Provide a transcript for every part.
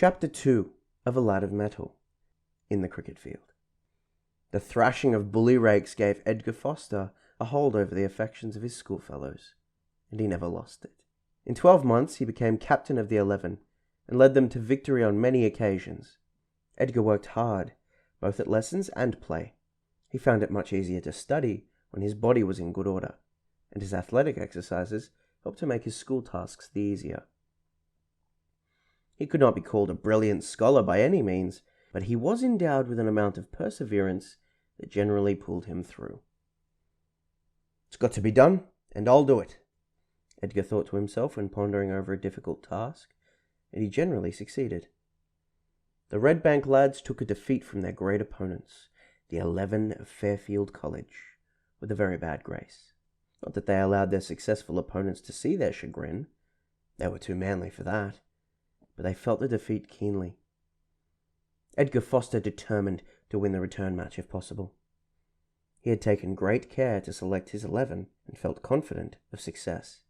Chapter 2 of A Lad of Mettle in the cricket field. The thrashing of bully rakes gave Edgar Foster a hold over the affections of his schoolfellows, and he never lost it. In 12 months he became captain of the 11 and led them to victory on many occasions. Edgar worked hard, both at lessons and play. He found it much easier to study when his body was in good order, and his athletic exercises helped to make his school tasks the easier. He could not be called a brilliant scholar by any means, but he was endowed with an amount of perseverance that generally pulled him through. "It's got to be done, and I'll do it," Edgar thought to himself when pondering over a difficult task, and he generally succeeded. The Red Bank lads took a defeat from their great opponents, the 11 of Fairfield College, with a very bad grace. Not that they allowed their successful opponents to see their chagrin. They were too manly for that, but they felt the defeat keenly. Edgar Foster determined to win the return match if possible. He had taken great care to select his 11 and felt confident of success.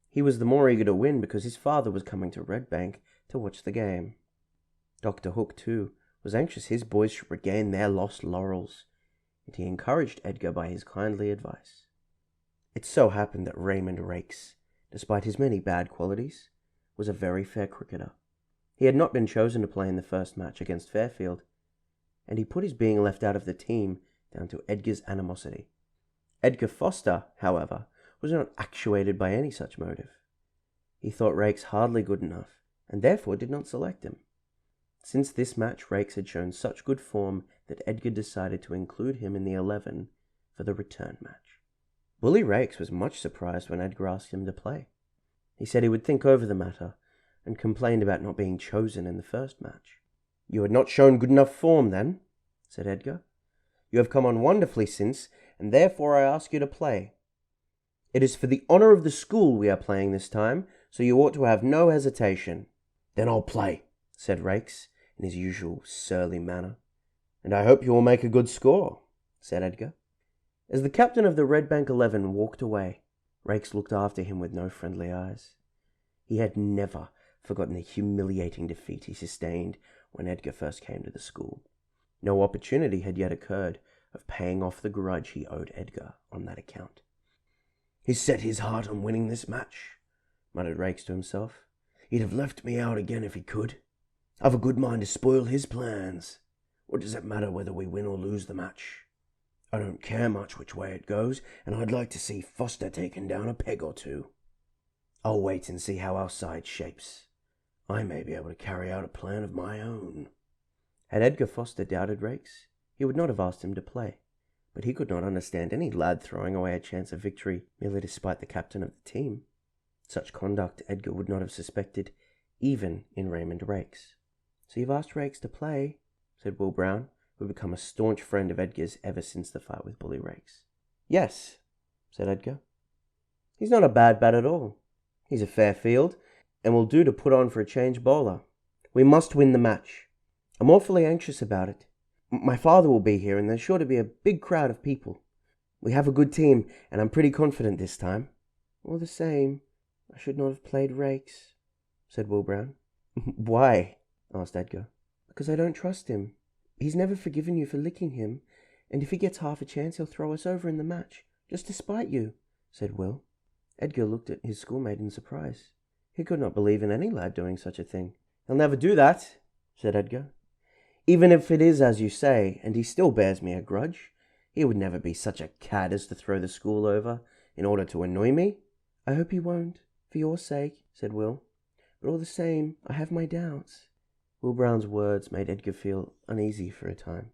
He was the more eager to win because his father was coming to Red Bank to watch the game. Dr. Hook, too, was anxious his boys should regain their lost laurels, and he encouraged Edgar by his kindly advice. It so happened that Raymond Rakes, despite his many bad qualities, was a very fair cricketer. He had not been chosen to play in the first match against Fairfield, and he put his being left out of the team down to Edgar's animosity. Edgar Foster, however, was not actuated by any such motive. He thought Rakes hardly good enough, and therefore did not select him. Since this match, Rakes had shown such good form that Edgar decided to include him in the 11 for the return match. Bully Rakes was much surprised when Edgar asked him to play. He said he would think over the matter, and complained about not being chosen in the first match. "You had not shown good enough form, then," said Edgar. "You have come on wonderfully since, and therefore I ask you to play. It is for the honour of the school we are playing this time, so you ought to have no hesitation." "Then I'll play," said Rakes, in his usual surly manner. "And I hope you will make a good score," said Edgar. As the captain of the Red Bank 11 walked away, Rakes looked after him with no friendly eyes. He had never forgotten the humiliating defeat he sustained when Edgar first came to the school. No opportunity had yet occurred of paying off the grudge he owed Edgar on that account. "He's set his heart on winning this match," muttered Rakes to himself. "He'd have left me out again if he could. I've a good mind to spoil his plans. What does it matter whether we win or lose the match? I don't care much which way it goes, and I'd like to see Foster taken down a peg or two. I'll wait and see how our side shapes. I may be able to carry out a plan of my own." Had Edgar Foster doubted Rakes, he would not have asked him to play, but he could not understand any lad throwing away a chance of victory merely to spite the captain of the team. Such conduct Edgar would not have suspected, even in Raymond Rakes. "So you've asked Rakes to play," said Will Brown, who had become a staunch friend of Edgar's ever since the fight with Bully Rakes. "Yes," said Edgar. "He's not a bad bat at all. He's a fair field, and will do to put on for a change bowler. We must win the match. I'm awfully anxious about it. My father will be here, and there's sure to be a big crowd of people. We have a good team, and I'm pretty confident this time." "All the same, I should not have played Rakes," said Will Brown. "Why?" asked Edgar. "Because I don't trust him. He's never forgiven you for licking him, and if he gets half a chance he'll throw us over in the match, just to spite you," said Will. Edgar looked at his schoolmate in surprise. He could not believe in any lad doing such a thing. "He'll never do that," said Edgar. "Even if it is as you say, and he still bears me a grudge, he would never be such a cad as to throw the school over in order to annoy me." "I hope he won't, for your sake," said Will. "But all the same, I have my doubts." Will Brown's words made Edgar feel uneasy for a time,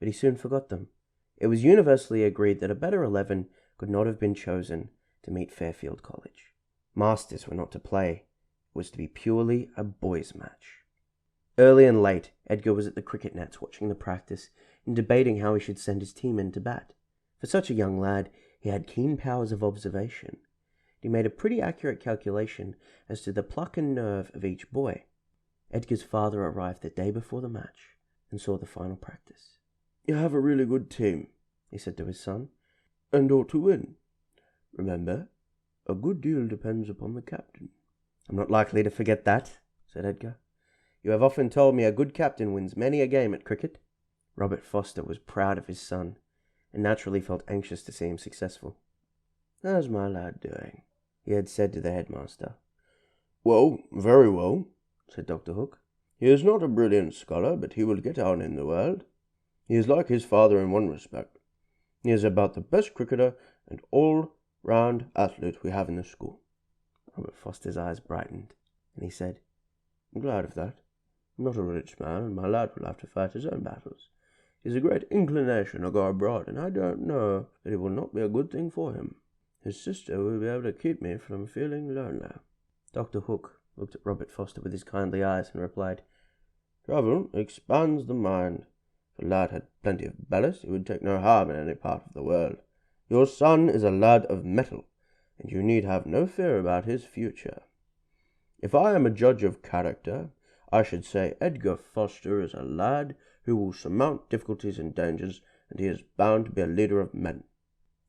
but he soon forgot them. It was universally agreed that a better 11 could not have been chosen to meet Fairfield College. Masters were not to play. It was to be purely a boys' match. Early and late, Edgar was at the cricket nets watching the practice and debating how he should send his team in to bat. For such a young lad, he had keen powers of observation. He made a pretty accurate calculation as to the pluck and nerve of each boy. Edgar's father arrived the day before the match and saw the final practice. "You have a really good team," he said to his son, "and ought to win. Remember, a good deal depends upon the captain." "I'm not likely to forget that," said Edgar. You have often told me a good captain wins many a game at cricket." Robert Foster was proud of his son, and naturally felt anxious to see him successful. "How's my lad doing?" he had said to the headmaster. "Well, very well," said Dr. Hook. "He is not a brilliant scholar, but he will get on in the world. He is like his father in one respect. He is about the best cricketer and all-round athlete we have in the school." Robert Foster's eyes brightened, and he said, "I'm glad of that. I'm not a rich man, and my lad will have to fight his own battles. He has a great inclination to go abroad, and I don't know that it will not be a good thing for him. His sister will be able to keep me from feeling lonely." Dr. Hook looked at Robert Foster with his kindly eyes and replied, "Travel expands the mind. If a lad had plenty of ballast, he would take no harm in any part of the world. Your son is a lad of metal, and you need have no fear about his future. If I am a judge of character, I should say Edgar Foster is a lad who will surmount difficulties and dangers, and he is bound to be a leader of men."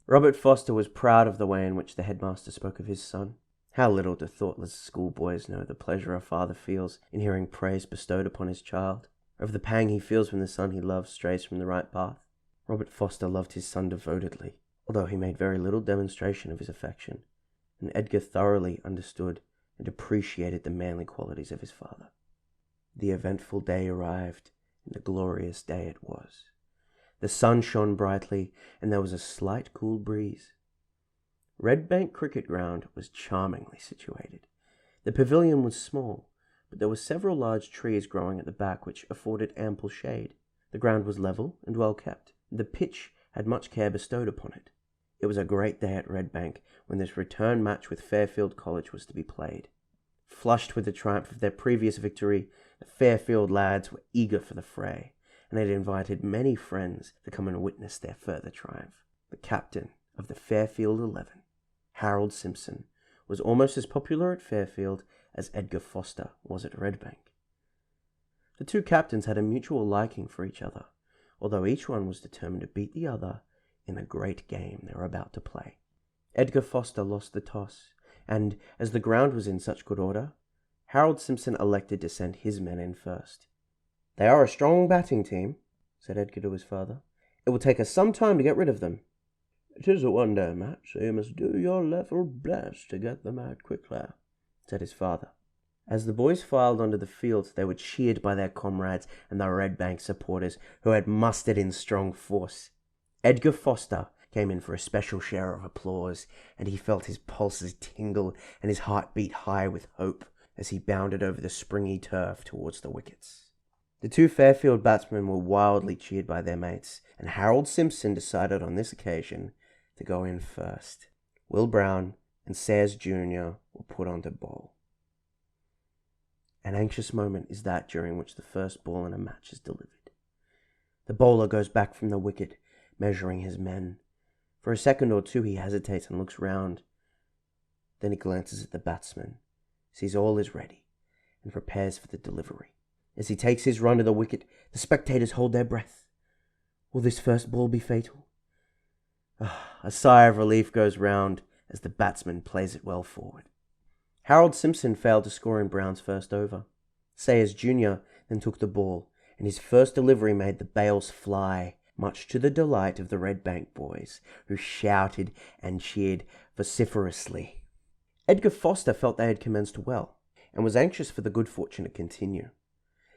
Robert Foster was proud of the way in which the headmaster spoke of his son. How little do thoughtless schoolboys know the pleasure a father feels in hearing praise bestowed upon his child, or of the pang he feels when the son he loves strays from the right path. Robert Foster loved his son devotedly, although he made very little demonstration of his affection, and Edgar thoroughly understood and appreciated the manly qualities of his father. The eventful day arrived, and a glorious day it was. The sun shone brightly, and there was a slight cool breeze. Red Bank Cricket Ground was charmingly situated. The pavilion was small, but there were several large trees growing at the back which afforded ample shade. The ground was level and well kept. The pitch had much care bestowed upon it. It was a great day at Red Bank when this return match with Fairfield College was to be played. Flushed with the triumph of their previous victory, the Fairfield lads were eager for the fray, and had invited many friends to come and witness their further triumph. The captain of the Fairfield 11, Harold Simpson, was almost as popular at Fairfield as Edgar Foster was at Red Bank. The two captains had a mutual liking for each other, although each one was determined to beat the other in the great game they were about to play. Edgar Foster lost the toss, and as the ground was in such good order, Harold Simpson elected to send his men in first. "They are a strong batting team," said Edgar to his father. "It will take us some time to get rid of them." "It is a one-day match, so you must do your level best to get them out quickly," said his father. As the boys filed onto the field, they were cheered by their comrades and the Red Bank supporters, who had mustered in strong force. Edgar Foster came in for a special share of applause, and he felt his pulses tingle and his heart beat high with hope as he bounded over the springy turf towards the wickets. The two Fairfield batsmen were wildly cheered by their mates, and Harold Simpson decided on this occasion to go in first. Will Brown and Sayers Jr. were put on to bowl. An anxious moment is that during which the first ball in a match is delivered. The bowler goes back from the wicket, measuring his men. For a second or two he hesitates and looks round. Then he glances at the batsman, sees all is ready, and prepares for the delivery. As he takes his run to the wicket, the spectators hold their breath. Will this first ball be fatal? A sigh of relief goes round as the batsman plays it well forward. Harold Simpson failed to score in Brown's first over. Sayers Jr. then took the ball, and his first delivery made the bails fly, much to the delight of the Red Bank boys, who shouted and cheered vociferously. Edgar Foster felt they had commenced well, and was anxious for the good fortune to continue.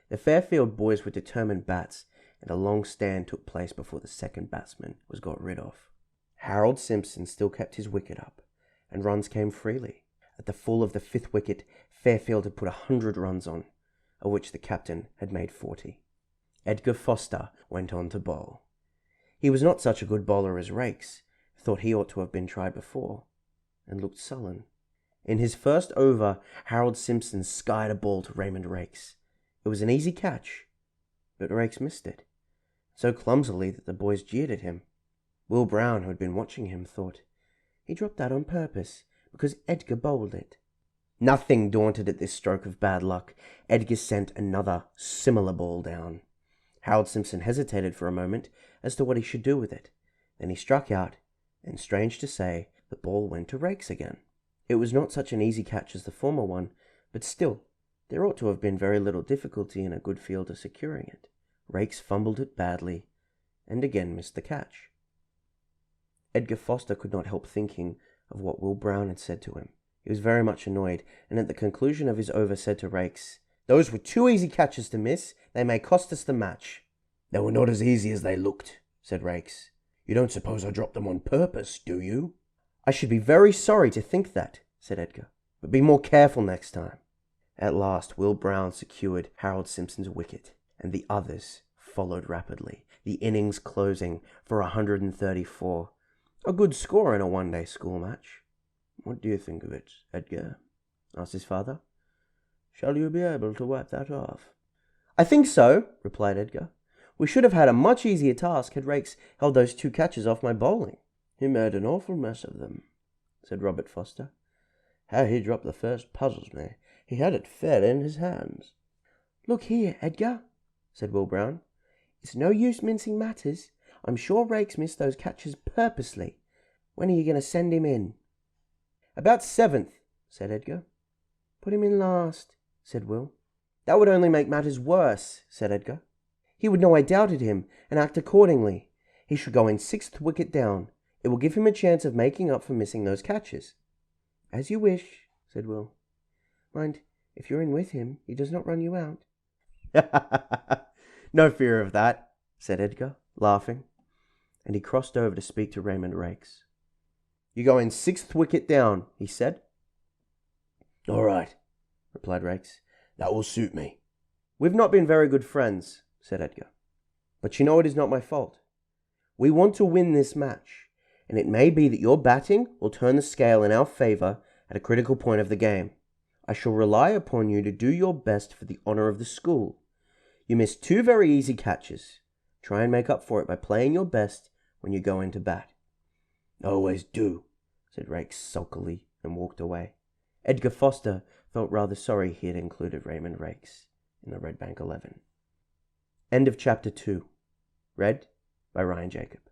The Fairfield boys were determined bats, and a long stand took place before the second batsman was got rid of. Harold Simpson still kept his wicket up, and runs came freely. At the full of the fifth wicket, Fairfield had put 100 runs on, of which the captain had made 40. Edgar Foster went on to bowl. He was not such a good bowler as Rakes, thought he ought to have been tried before, and looked sullen. In his first over, Harold Simpson skied a ball to Raymond Rakes. It was an easy catch, but Rakes missed it, so clumsily that the boys jeered at him. Will Brown, who had been watching him, thought, "He dropped that on purpose, because Edgar bowled it." Nothing daunted at this stroke of bad luck, Edgar sent another similar ball down. Harold Simpson hesitated for a moment as to what he should do with it. Then he struck out, and strange to say, the ball went to Rakes again. It was not such an easy catch as the former one, but still, There ought to have been very little difficulty in a good fielder securing it. Rakes fumbled it badly, and again missed the catch. Edgar Foster could not help thinking of what Will Brown had said to him. He was very much annoyed, and at the conclusion of his over said to Rakes, "Those were 2 easy catches to miss. They may cost us the match." "They were not as easy as they looked," said Rakes. "You don't suppose I dropped them on purpose, do you?" "I should be very sorry to think that," said Edgar, "but be more careful next time." At last Will Brown secured Harold Simpson's wicket, and the others followed rapidly, the innings closing for 134. A good score in a one-day school match. "What do you think of it, Edgar?" asked his father. "Shall you be able to wipe that off?" "I think so," replied Edgar. "We should have had a much easier task had Rakes held those 2 catches off my bowling." "He made an awful mess of them," said Robert Foster. "How he dropped the first puzzles me. He had it fair in his hands." "Look here, Edgar," said Will Brown. "It's no use mincing matters. I'm sure Rakes missed those catches purposely. When are you going to send him in?" "About 7th, said Edgar. "Put him in last," said Will. "That would only make matters worse," said Edgar. "He would know I doubted him and act accordingly. He should go in 6th wicket down. It will give him a chance of making up for missing those catches." "As you wish," said Will. "Mind, if you're in with him, he does not run you out." "No fear of that," said Edgar, laughing, and he crossed over to speak to Raymond Rakes. "You go in 6th wicket down," he said. "All right," replied Rakes. "That will suit me." "We've not been very good friends," said Edgar, "but you know it is not my fault. We want to win this match, and it may be that your batting will turn the scale in our favour at a critical point of the game. I shall rely upon you to do your best for the honour of the school. You missed 2 very easy catches. Try and make up for it by playing your best when you go into bat." "I always do," said Rakes sulkily, and walked away. Edgar Foster felt rather sorry he had included Raymond Rakes in the Red Bank 11. End of Chapter 2. Read by Ryan Jacob.